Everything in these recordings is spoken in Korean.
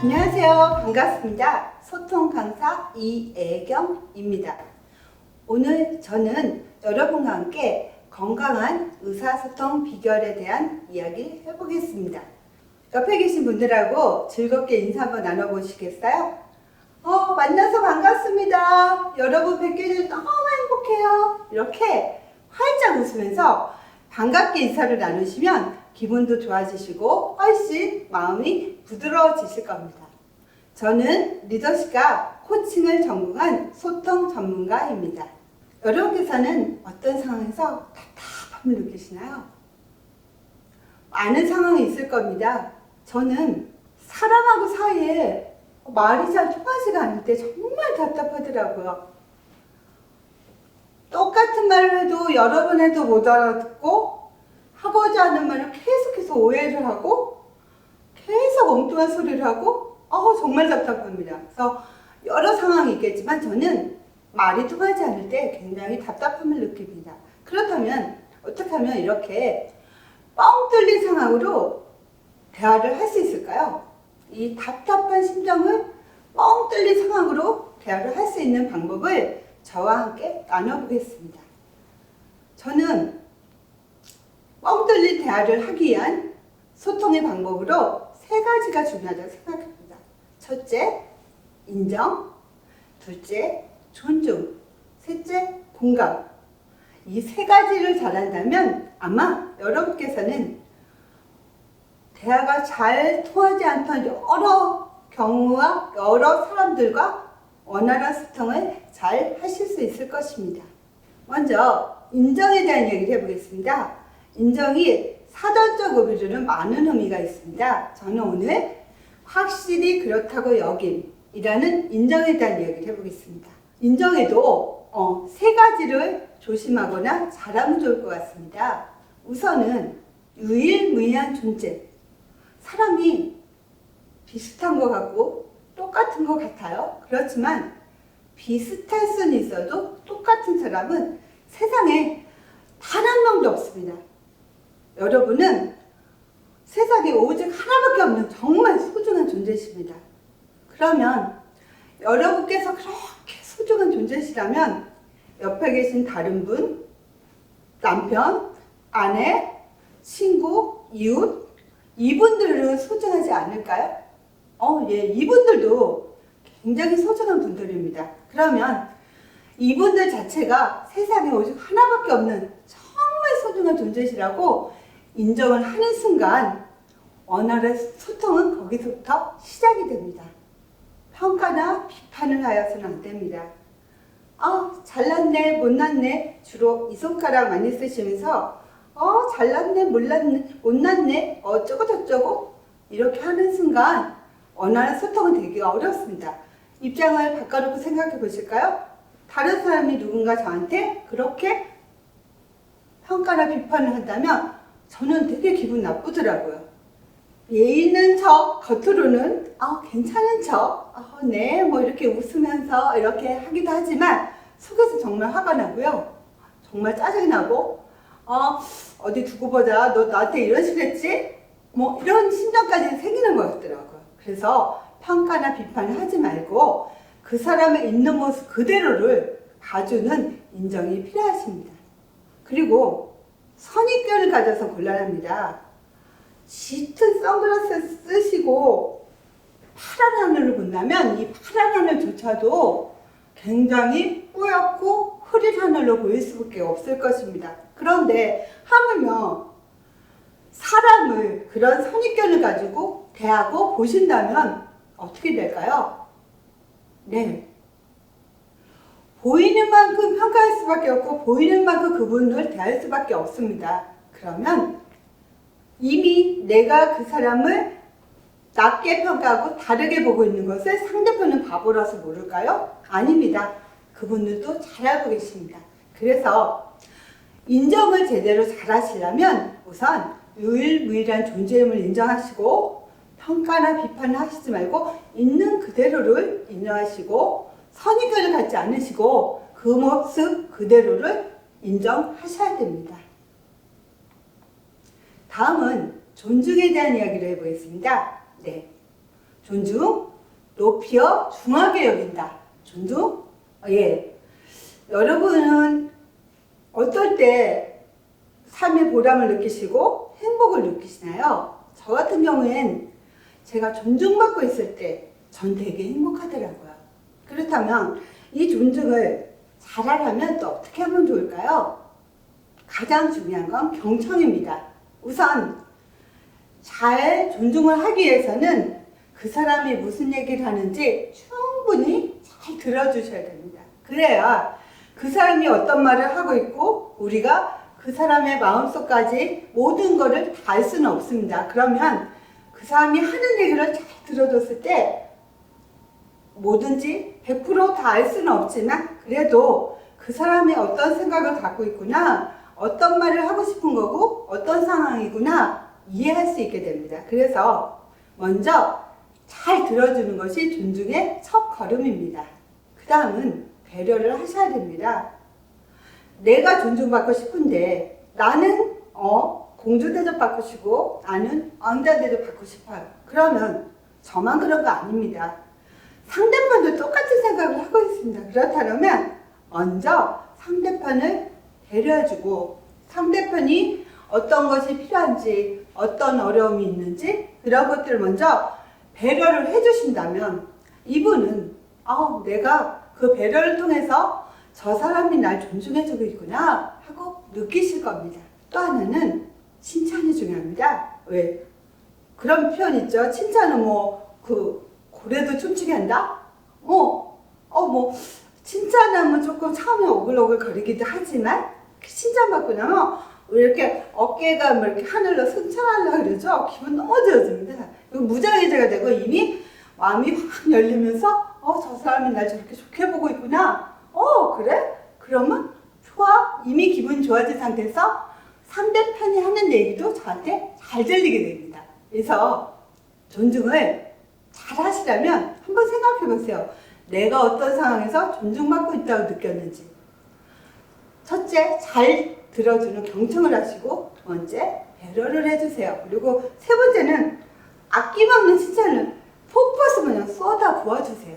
안녕하세요. 반갑습니다. 소통 강사 이애경입니다. 오늘 저는 여러분과 함께 건강한 의사소통 비결에 대한 이야기 해보겠습니다. 옆에 계신 분들하고 즐겁게 인사 한번 나눠보시겠어요? 만나서 반갑습니다. 여러분 뵙게 돼서 너무 행복해요. 이렇게 활짝 웃으면서 반갑게 인사를 나누시면 기분도 좋아지시고 훨씬 마음이 부드러워지실 겁니다. 저는 리더십과 코칭을 전공한 소통 전문가입니다. 여러분께서는 어떤 상황에서 답답함을 느끼시나요? 많은 상황이 있을 겁니다. 저는 사람하고 사이에 말이 잘 통하지가 않을 때 정말 답답하더라고요. 똑같은 말을 해도 여러 번 해도 못 알아듣고 하고자 하는 말을 계속해서 오해를 하고 계속 엉뚱한 소리를 하고 정말 답답합니다. 그래서 여러 상황이 있겠지만 저는 말이 통하지 않을 때 굉장히 답답함을 느낍니다. 그렇다면 어떻게 하면 이렇게 뻥 뚫린 상황으로 대화를 할 수 있을까요? 이 답답한 심정을 뻥 뚫린 상황으로 대화를 할 수 있는 방법을 저와 함께 나눠보겠습니다. 저는 뻥 뚫린 대화를 하기 위한 소통의 방법으로 3가지가 중요하다고 생각합니다. 첫째, 인정. 둘째, 존중. 셋째, 공감. 이 3가지를 잘한다면 아마 여러분께서는 대화가 잘 통하지 않던 여러 경우와 여러 사람들과 원활한 소통을 잘 하실 수 있을 것입니다. 먼저 인정에 대한 이야기를 해보겠습니다. 인정이 사전적 의미로는 많은 의미가 있습니다. 저는 오늘 확실히 그렇다고 여김이라는 인정에 대한 이야기를 해보겠습니다. 인정에도 3가지를 조심하거나 잘하면 좋을 것 같습니다. 우선은 유일무이한 존재. 사람이 비슷한 것 같고 똑같은 것 같아요. 그렇지만 비슷할 수는 있어도 똑같은 사람은 세상에 단 한 명도 없습니다. 여러분은 세상에 오직 하나밖에 없는 정말 소중한 존재십니다. 그러면 여러분께서 그렇게 소중한 존재시라면 옆에 계신 다른 분, 남편, 아내, 친구, 이웃, 이분들은 소중하지 않을까요? 예, 이분들도 굉장히 소중한 분들입니다. 그러면 이분들 자체가 세상에 오직 하나밖에 없는 정말 소중한 존재시라고 인정을 하는 순간 원활한 소통은 거기서부터 시작이 됩니다. 평가나 비판을 하여서는 안 됩니다. 잘났네, 못났네 주로 이 손가락 많이 쓰시면서 잘났네, 못났네, 어쩌고 저쩌고 이렇게 하는 순간 원활한 소통은 되기가 어렵습니다. 입장을 바꿔놓고 생각해 보실까요? 다른 사람이 누군가 저한테 그렇게 평가나 비판을 한다면 저는 되게 기분 나쁘더라고요. 예의 있는 척, 겉으로는 괜찮은 척, 네, 이렇게 웃으면서 이렇게 하기도 하지만 속에서 정말 화가 나고요. 정말 짜증이 나고 어디 두고 보자, 너 나한테 이런 식으로 했지? 이런 심정까지 생기는 것 같더라고요. 그래서 평가나 비판을 하지 말고 그 사람의 있는 모습 그대로를 봐주는 인정이 필요하십니다. 그리고 선입견을 가져서 곤란합니다. 짙은 선글라스 쓰시고 파란 하늘을 본다면 이 파란 하늘조차도 굉장히 뿌옇고 흐린 하늘로 보일 수밖에 없을 것입니다. 그런데 하물며 사람을 그런 선입견을 가지고 대하고 보신다면 어떻게 될까요? 네. 보이는 만큼 평가할 수밖에 없고 보이는 만큼 그분을 대할 수밖에 없습니다. 그러면 이미 내가 그 사람을 낮게 평가하고 다르게 보고 있는 것을 상대편은 바보라서 모를까요? 아닙니다. 그분들도 잘 알고 계십니다. 그래서 인정을 제대로 잘 하시려면 우선 유일무이한 존재임을 인정하시고 평가나 비판을 하시지 말고 있는 그대로를 인정하시고 선입견을 갖지 않으시고 그 모습 그대로를 인정하셔야 됩니다. 다음은 존중에 대한 이야기를 해보겠습니다. 네. 존중, 높이어 중하게 여긴다. 존중? 예. 여러분은 어떨 때 삶의 보람을 느끼시고 행복을 느끼시나요? 저 같은 경우엔 제가 존중받고 있을 때 전 되게 행복하더라고요. 그렇다면 이 존중을 잘하려면 또 어떻게 하면 좋을까요? 가장 중요한 건 경청입니다. 우선 잘 존중을 하기 위해서는 그 사람이 무슨 얘기를 하는지 충분히 잘 들어주셔야 됩니다. 그래야 그 사람이 어떤 말을 하고 있고 우리가 그 사람의 마음속까지 모든 것을 다 알 수는 없습니다. 그러면 그 사람이 하는 얘기를 잘 들어줬을 때 뭐든지 100% 다 알 수는 없지만 그래도 그 사람이 어떤 생각을 갖고 있구나, 어떤 말을 하고 싶은 거고 어떤 상황이구나 이해할 수 있게 됩니다. 그래서 먼저 잘 들어주는 것이 존중의 첫 걸음입니다. 그 다음은 배려를 하셔야 됩니다. 내가 존중받고 싶은데 나는 공주 대접받고 싶고 나는 왕자 대접받고 싶어요. 그러면 저만 그런 거 아닙니다. 상대편도 똑같은 생각을 하고 있습니다. 그렇다면 먼저 상대편을 배려해주고 상대편이 어떤 것이 필요한지 어떤 어려움이 있는지 그런 것들을 먼저 배려를 해주신다면 이분은 내가 그 배려를 통해서 저 사람이 날 존중해주고 있구나 하고 느끼실 겁니다. 또 하나는 칭찬이 중요합니다. 왜? 그런 표현 있죠. 칭찬은 고래도 춤추게 한다? 칭찬하면 조금 처음에 오글오글 거리기도 하지만 칭찬받고 나면 이렇게 어깨가 이렇게 하늘로 승천하려고 그러죠. 기분 너무 좋아집니다. 이거 무장해제가 되고 이미 마음이 확 열리면서 저 사람이 날 저렇게 좋게 보고 있구나. 그래? 그러면 좋아. 이미 기분 좋아진 상태에서 상대편이 하는 얘기도 저한테 잘 들리게 됩니다. 그래서 존중을 잘 하시려면 한번 생각해 보세요. 내가 어떤 상황에서 존중받고 있다고 느꼈는지. 첫째, 잘 들어주는 경청을 하시고 두 번째, 배려를 해주세요. 그리고 세 번째는 아낌없는 칭찬을 폭포수 마냥 쏟아 부어주세요.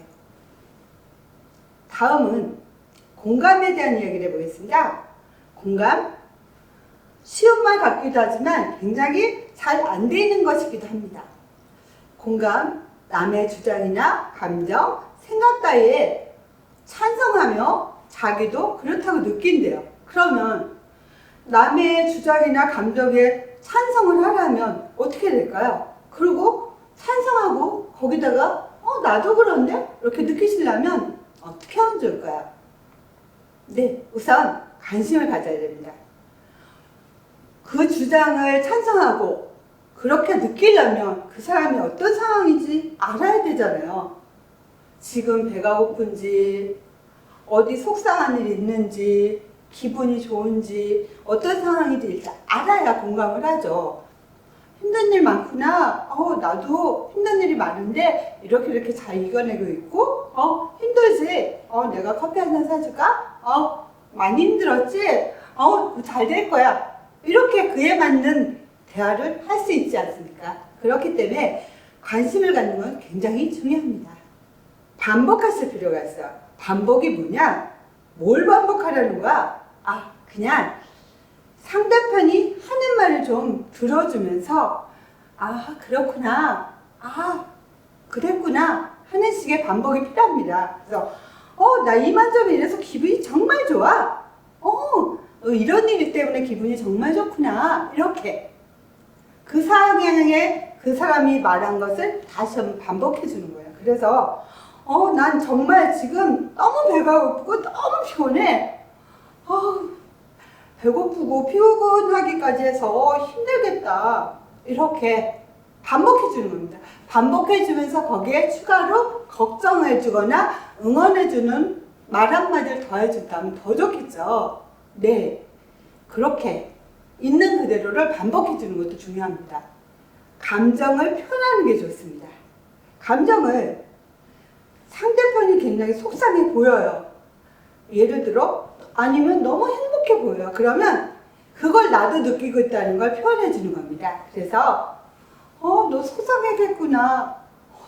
다음은 공감에 대한 이야기를 해보겠습니다. 공감, 쉬운 말 같기도 하지만 굉장히 잘 안 되는 것이기도 합니다. 공감, 남의 주장이나 감정, 생각 따위에 찬성하며 자기도 그렇다고 느낀대요. 그러면 남의 주장이나 감정에 찬성을 하려면 어떻게 될까요? 그리고 찬성하고 거기다가 나도 그런데? 이렇게 느끼시려면 어떻게 하면 좋을까요? 네, 우선 관심을 가져야 됩니다. 그 주장을 찬성하고 그렇게 느끼려면 그 사람이 어떤 상황인지 알아야 되잖아요. 지금 배가 고픈지, 어디 속상한 일이 있는지, 기분이 좋은지, 어떤 상황인지 일단 알아야 공감을 하죠. 힘든 일 많구나. 나도 힘든 일이 많은데 이렇게 잘 이겨내고 있고, 힘들지? 내가 커피 한 잔 사줄까? 많이 힘들었지? 잘 될 거야. 이렇게 그에 맞는 대화를 할 수 있지 않습니까? 그렇기 때문에 관심을 갖는 건 굉장히 중요합니다. 반복하실 필요가 있어요. 반복이 뭐냐? 뭘 반복하려는 거야? 그냥 상대편이 하는 말을 좀 들어주면서 그렇구나, 그랬구나 하는 식의 반복이 필요합니다. 그래서 나 이만저만 이래서 기분이 정말 좋아. 이런 일 때문에 기분이 정말 좋구나. 이렇게 그 상황에 그 사람이 말한 것을 다시 한번 반복해 주는 거예요. 그래서 난 정말 지금 너무 배가 고프고 너무 피곤해. 배고프고 피곤하기까지 해서 힘들겠다. 이렇게 반복해 주는 겁니다. 반복해 주면서 거기에 추가로 걱정해 주거나 응원해 주는 말 한마디를 더해 준다면 더 좋겠죠. 네, 그렇게 있는 그대로를 반복해 주는 것도 중요합니다. 감정을 표현하는 게 좋습니다. 감정을 상대편이 굉장히 속상해 보여요. 예를 들어 아니면 너무 행복해 보여요. 그러면 그걸 나도 느끼고 있다는 걸 표현해 주는 겁니다. 그래서 너 속상하겠구나.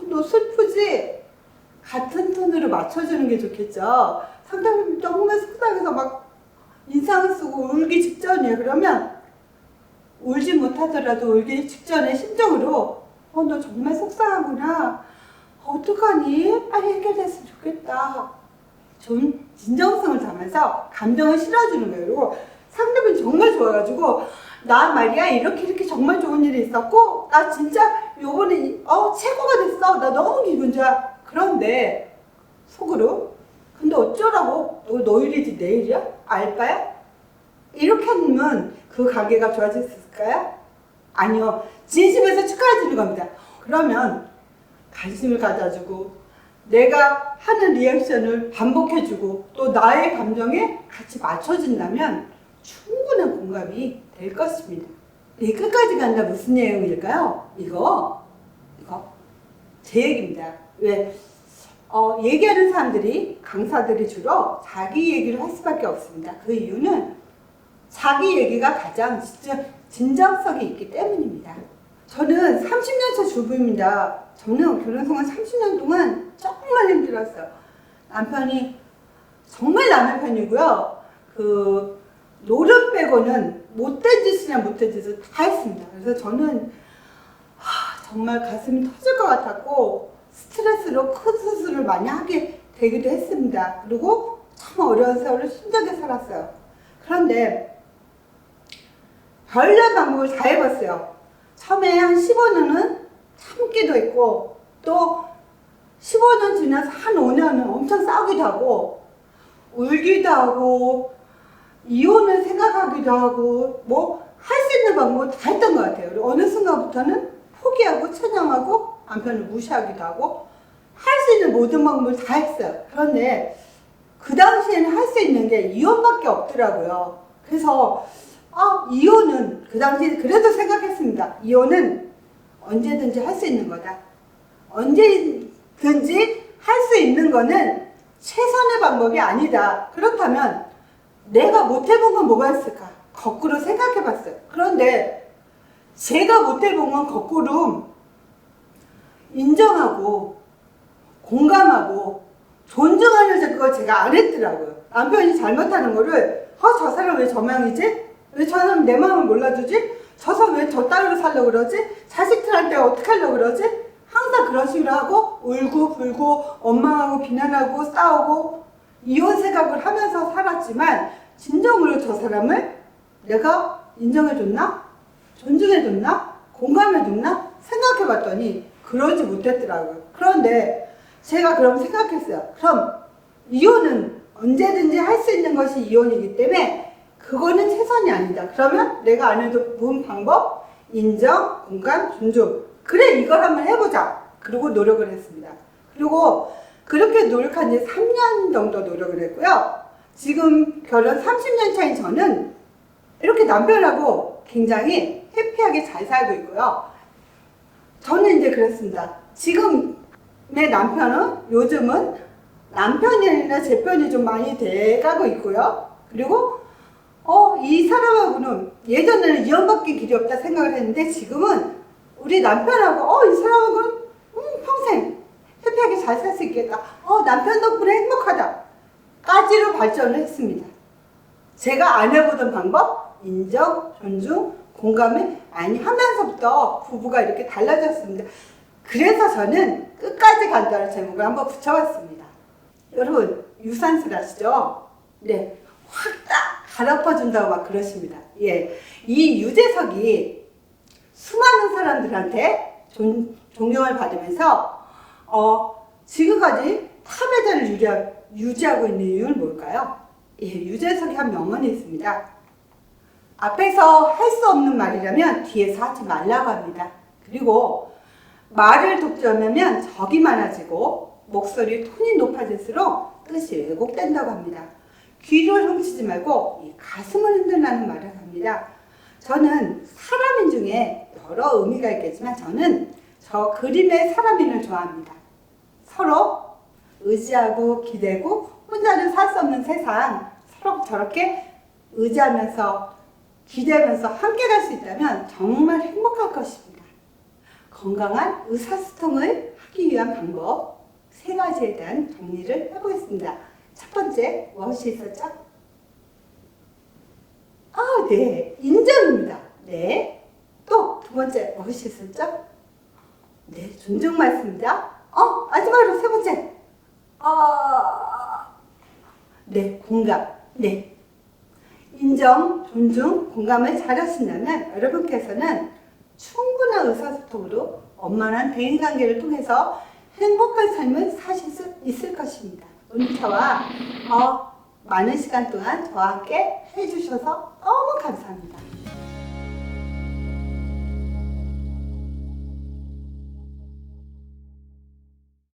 너 슬프지? 같은 톤으로 맞춰주는 게 좋겠죠. 상대방이 정말 속상해서 막 인상을 쓰고 울기 직전이에요. 그러면 울지 못하더라도 울기 직전에 심정으로 너 정말 속상하구나. 어떡하니? 빨리 해결됐으면 좋겠다. 좀 진정성을 담아서 감정을 실어주는 거예요. 그리고 상대방이 정말 좋아가지고 나 말이야 이렇게 정말 좋은 일이 있었고 나 진짜 요번에 최고가 됐어. 나 너무 기분 좋아. 그런데 속으로 근데 어쩌라고? 너 일이지 내 일이야? 알바야? 이렇게 하면 그 관계가 좋아질 수 있을까요? 아니요. 진심에서 축하해주는 겁니다. 그러면 관심을 가져주고 내가 하는 리액션을 반복해주고 또 나의 감정에 같이 맞춰준다면 충분한 공감이 될 것입니다. 이 끝까지 간다 무슨 내용일까요? 이거 제 얘기입니다. 왜? 얘기하는 사람들이 강사들이 주로 자기 얘기를 할 수밖에 없습니다. 그 이유는 자기 얘기가 가장 진정성이 있기 때문입니다. 저는 30년차 주부입니다. 저는 결혼생활 30년 동안 정말 힘들었어요. 남편이 정말 남의 편이고요. 노력 빼고는 못된 짓이냐 못된 짓을 다 했습니다. 그래서 저는 정말 가슴이 터질 것 같았고 스트레스로 큰 수술을 많이 하게 되기도 했습니다. 그리고 참 어려운 세월을 힘들게 살았어요. 그런데 별난 방법을 다 해봤어요. 처음에 한 15년은 참기도 했고 또 15년 지나서 한 5년은 엄청 싸우기도 하고 울기도 하고 이혼을 생각하기도 하고 뭐 할 수 있는 방법을 다 했던 것 같아요. 그리고 어느 순간부터는 포기하고 찬양하고 남편을 무시하기도 하고 할 수 있는 모든 방법을 다 했어요. 그런데 그 당시에는 할 수 있는 게 이혼밖에 없더라고요. 그래서 이혼은 그 당시에 그래도 생각했습니다. 이혼은 언제든지 할 수 있는 거다. 언제든지 할 수 있는 거는 최선의 방법이 아니다. 그렇다면 내가 못 해본 건 뭐가 있을까? 거꾸로 생각해 봤어요. 그런데 제가 못 해본 건 거꾸로 인정하고 공감하고 존중하는 걸 제가 안 했더라고요. 남편이 잘못하는 거를 저 사람 왜 저 모양이지? 왜 저 사람 내 마음을 몰라주지? 저 사람 왜 저 따위로 살려고 그러지? 자식들한테 어떻게 하려고 그러지? 항상 그런 식으로 하고 울고 불고 원망하고 비난하고 싸우고 이혼 생각을 하면서 살았지만 진정으로 저 사람을 내가 인정해줬나? 존중해줬나? 공감해줬나? 생각해봤더니 그러지 못했더라고요. 그런데 제가 그럼 생각했어요. 그럼 이혼은 언제든지 할 수 있는 것이 이혼이기 때문에 그거는 최선이 아니다. 그러면 내가 안 해도 본 방법, 인정, 공감, 존중. 그래 이걸 한번 해보자. 그리고 노력을 했습니다. 그리고 그렇게 노력한 지 3년 정도 노력을 했고요. 지금 결혼 30년 차인 저는 이렇게 남편하고 굉장히 해피하게 잘 살고 있고요. 저는 이제 그렇습니다. 지금의 남편은 요즘은 남편이 아니라 제 편이 좀 많이 돼가고 있고요. 그리고 이 사람하고는 예전에는 이혼밖에 길이 없다 생각을 했는데 지금은 우리 남편하고 이 사람하고는 평생 해피하게 잘 살 수 있겠다. 남편 덕분에 행복하다. 까지로 발전을 했습니다. 제가 안 해보던 방법, 인정, 존중, 공감을 많이 하면서부터 부부가 이렇게 달라졌습니다. 그래서 저는 끝까지 간다는 제목을 한번 붙여봤습니다. 여러분, 유산슬 아시죠? 네. 확 딱 갈아엎어준다고 막 그러십니다. 예. 이 유재석이 수많은 사람들한테 존경을 받으면서, 지금까지 탑의 자리를 유지하고 있는 이유는 뭘까요? 예, 유재석이 한 명언이 있습니다. 앞에서 할 수 없는 말이라면 뒤에서 하지 말라고 합니다. 그리고 말을 독점하면 적이 많아지고 목소리 톤이 높아질수록 뜻이 왜곡된다고 합니다. 귀를 훔치지 말고 이 가슴을 흔들라는 말을 합니다. 저는 사람인 중에 여러 의미가 있겠지만 저는 저 그림의 사람인을 좋아합니다. 서로 의지하고 기대고 혼자는 살 수 없는 세상 서로 저렇게 의지하면서 기대하면서 함께 갈 수 있다면 정말 행복할 것입니다. 건강한 의사소통을 하기 위한 방법 3가지에 대한 정리를 해보겠습니다. 첫 번째, 무엇이 있었죠? 네, 인정입니다. 네. 또 두 번째, 무엇이 있었죠? 네, 존중 말씀입니다. 마지막으로 세 번째. 네, 공감. 네. 인정, 존중, 공감을 잘 하신다면 여러분께서는 충분한 의사소통으로 원만한 대인관계를 통해서 행복한 삶을 사실 수 있을 것입니다. 오늘따라 많은 시간 동안 저와 함께 해주셔서 너무 감사합니다.